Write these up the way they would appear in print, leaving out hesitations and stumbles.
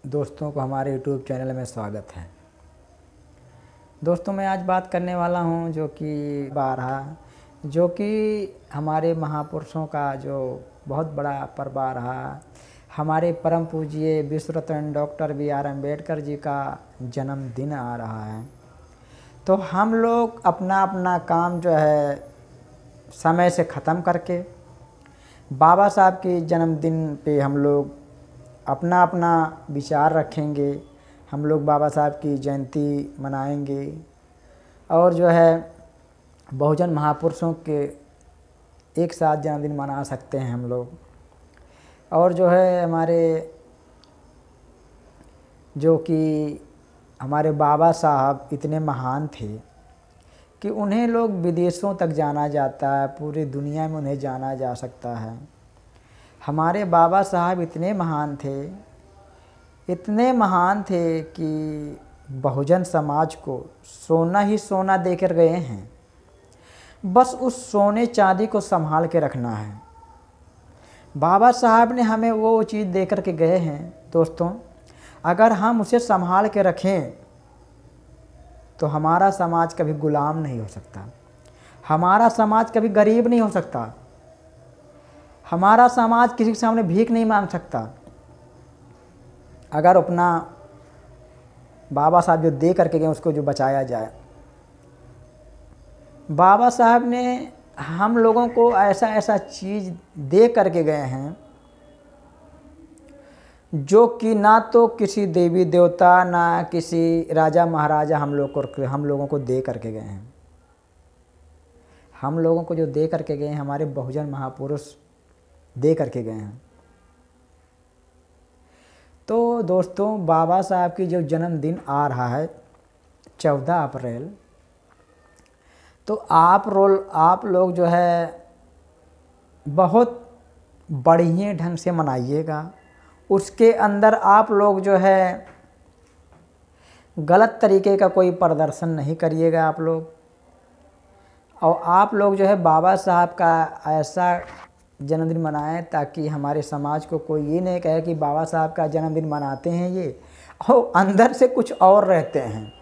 दोस्तों को हमारे YouTube चैनल में स्वागत है। दोस्तों मैं आज बात करने वाला हूं जो कि हमारे महापुरुषों का जो बहुत बड़ा पर्व आ रहा, हमारे परम पूज्य विश्व रत्न डॉक्टर B.R. अम्बेडकर जी का जन्मदिन आ रहा है। तो हम लोग अपना अपना काम जो है समय से ख़त्म करके बाबा साहब के जन्मदिन पे हम लोग अपना अपना विचार रखेंगे। हम लोग बाबा साहब की जयंती मनाएंगे और जो है बहुजन महापुरुषों के एक साथ जन्मदिन मना सकते हैं हम लोग। और जो है हमारे बाबा साहब इतने महान थे कि उन्हें लोग विदेशों तक जाना जाता है, पूरी दुनिया में उन्हें जाना जा सकता है। हमारे बाबा साहब इतने महान थे कि बहुजन समाज को सोना ही सोना देकर गए हैं। बस उस सोने चांदी को संभाल के रखना है। बाबा साहब ने हमें वो चीज़ दे कर के गए हैं। दोस्तों अगर हम उसे संभाल के रखें तो हमारा समाज कभी गुलाम नहीं हो सकता, हमारा समाज कभी गरीब नहीं हो सकता, हमारा समाज किसी के सामने भीख नहीं मांग सकता। अगर अपना बाबा साहब जो दे करके गए उसको जो बचाया जाए। बाबा साहब ने हम लोगों को ऐसा चीज़ दे करके गए हैं जो कि ना तो किसी देवी देवता ना किसी राजा महाराजा हम लोगों को दे करके गए हैं। हम लोगों को जो दे करके गए हैं हमारे बहुजन महापुरुष दे करके गए हैं। तो दोस्तों बाबा साहब की जो जन्मदिन आ रहा है 14 अप्रैल, तो आप लोग जो है बहुत बढ़िया ढंग से मनाइएगा। उसके अंदर आप लोग जो है गलत तरीके का कोई प्रदर्शन नहीं करिएगा आप लोग। और आप लोग जो है बाबा साहब का ऐसा जन्मदिन मनाएं ताकि हमारे समाज को कोई ये नहीं कहे कि बाबा साहब का जन्मदिन मनाते हैं ये और अंदर से कुछ और रहते हैं।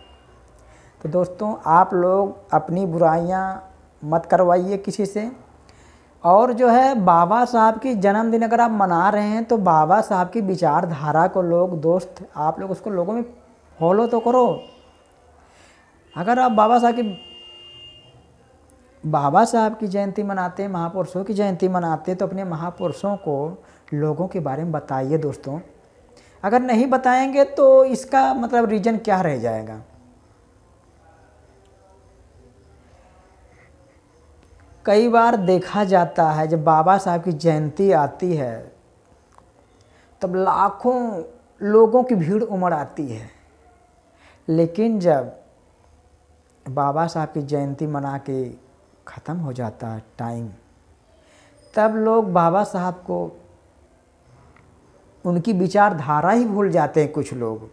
तो दोस्तों आप लोग अपनी बुराइयां मत करवाइए किसी से। और जो है बाबा साहब की जन्मदिन अगर आप मना रहे हैं तो बाबा साहब की विचारधारा को दोस्त आप लोग उसको लोगों में फॉलो तो करो। अगर आप बाबा साहब की जयंती मनाते हैं, महापुरुषों की जयंती मनाते हैं, तो अपने महापुरुषों को लोगों के बारे में बताइए दोस्तों। अगर नहीं बताएंगे तो इसका मतलब रीज़न क्या रह जाएगा। कई बार देखा जाता है जब बाबा साहब की जयंती आती है तब लाखों लोगों की भीड़ उमड़ आती है, लेकिन जब बाबा साहब की जयंती मना के ख़त्म हो जाता है टाइम, तब लोग बाबा साहब को उनकी विचारधारा ही भूल जाते हैं कुछ लोग।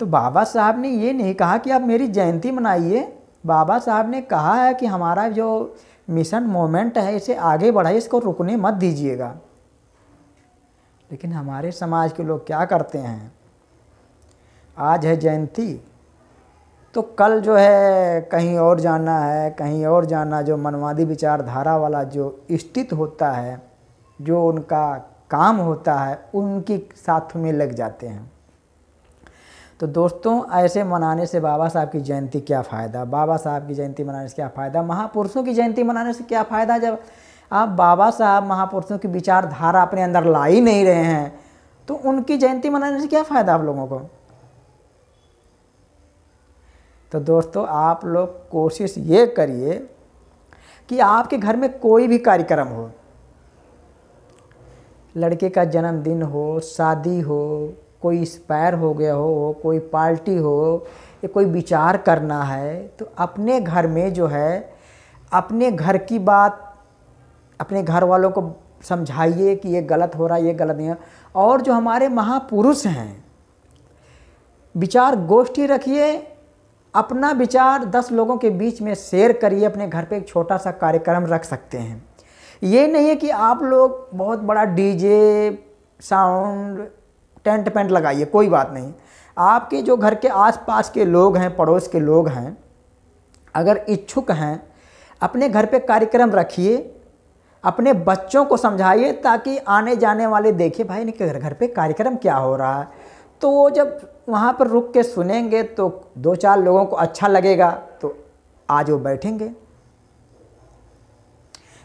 तो बाबा साहब ने ये नहीं कहा कि आप मेरी जयंती मनाइए। बाबा साहब ने कहा है कि हमारा जो मिशन मोमेंट है इसे आगे बढ़ाइए, इसको रुकने मत दीजिएगा। लेकिन हमारे समाज के लोग क्या करते हैं, आज है जयंती तो कल जो है कहीं और जाना है, कहीं और जाना। जो मनवादी विचारधारा वाला जो स्थित होता है, जो उनका काम होता है, उनकी साथ में लग जाते हैं। तो दोस्तों ऐसे मनाने से बाबा साहब की जयंती क्या फ़ायदा, बाबा साहब की जयंती मनाने से क्या फ़ायदा, महापुरुषों की जयंती मनाने से क्या फ़ायदा। जब आप बाबा साहब महापुरुषों की विचारधारा अपने अंदर ला ही नहीं रहे हैं तो उनकी जयंती मनाने से क्या फ़ायदा आप लोगों को। तो दोस्तों आप लोग कोशिश ये करिए कि आपके घर में कोई भी कार्यक्रम हो, लड़के का जन्मदिन हो, शादी हो, कोई एक्सपायर हो गया हो, कोई पार्टी हो, या कोई विचार करना है, तो अपने घर में जो है अपने घर की बात अपने घर वालों को समझाइए कि ये गलत हो रहा है, ये गलत नहीं है। और जो हमारे महापुरुष हैं विचार गोष्ठी रखिए, अपना विचार 10 लोगों के बीच में शेयर करिए। अपने घर पे एक छोटा सा कार्यक्रम रख सकते हैं। ये नहीं है कि आप लोग बहुत बड़ा डीजे साउंड टेंट पेंट लगाइए, कोई बात नहीं। आपके जो घर के आसपास के लोग हैं, पड़ोस के लोग हैं, अगर इच्छुक हैं, अपने घर पे कार्यक्रम रखिए, अपने बच्चों को समझाइए, ताकि आने जाने वाले देखें भाई इनके घर पे कार्यक्रम क्या हो रहा है। तो वो जब वहाँ पर रुक के सुनेंगे तो 2-4 लोगों को अच्छा लगेगा, तो आज वो बैठेंगे,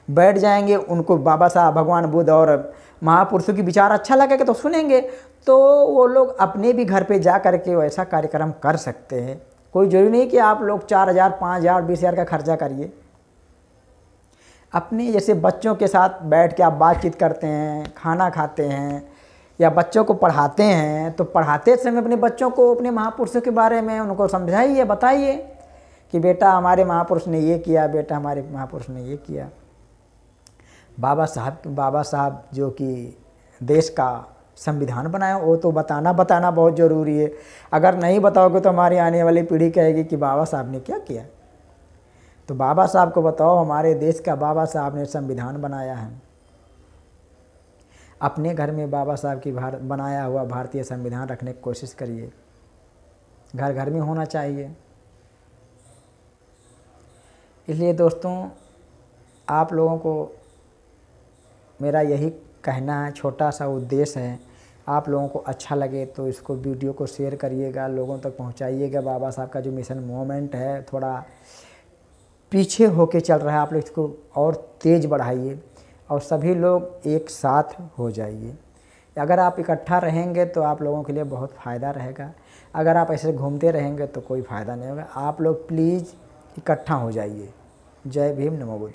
बैठ जाएंगे। उनको बाबा साहब, भगवान बुद्ध और महापुरुषों की विचार अच्छा लगेगा तो सुनेंगे। तो वो लोग अपने भी घर पे जा कर के वैसा कार्यक्रम कर सकते हैं। कोई ज़रूरी नहीं कि आप लोग 4,000, 5,000, 20,000 का खर्चा करिए। अपने जैसे बच्चों के साथ बैठ के आप बातचीत करते हैं, खाना खाते हैं, या बच्चों को पढ़ाते हैं, तो पढ़ाते समय अपने बच्चों को अपने महापुरुषों के बारे में उनको समझाइए, बताइए कि बेटा हमारे महापुरुष ने ये किया, बेटा हमारे महापुरुष ने ये किया। बाबा साहब जो कि देश का संविधान बनाया, वो तो बताना बहुत ज़रूरी है। अगर नहीं बताओगे तो हमारी आने वाली पीढ़ी कहेगी कि बाबा साहब ने क्या किया। तो बाबा साहब को बताओ, हमारे देश का बाबा साहब ने संविधान बनाया है। अपने घर में बाबा साहब की बनाया हुआ भारतीय संविधान रखने की कोशिश करिए। घर घर में होना चाहिए। इसलिए दोस्तों, आप लोगों को मेरा यही कहना है, छोटा सा उद्देश्य है। आप लोगों को अच्छा लगे तो इसको वीडियो को शेयर करिएगा, लोगों तक पहुंचाइएगा। बाबा साहब का जो मिशन मूवमेंट है थोड़ा पीछे होके चल रहा है, आप लोग इसको और तेज़ बढ़ाइए और सभी लोग एक साथ हो जाइए। अगर आप इकट्ठा रहेंगे तो आप लोगों के लिए बहुत फ़ायदा रहेगा। अगर आप ऐसे घूमते रहेंगे तो कोई फ़ायदा नहीं होगा। आप लोग प्लीज़ इकट्ठा हो जाइए। जय भीम, नमो बुद्ध।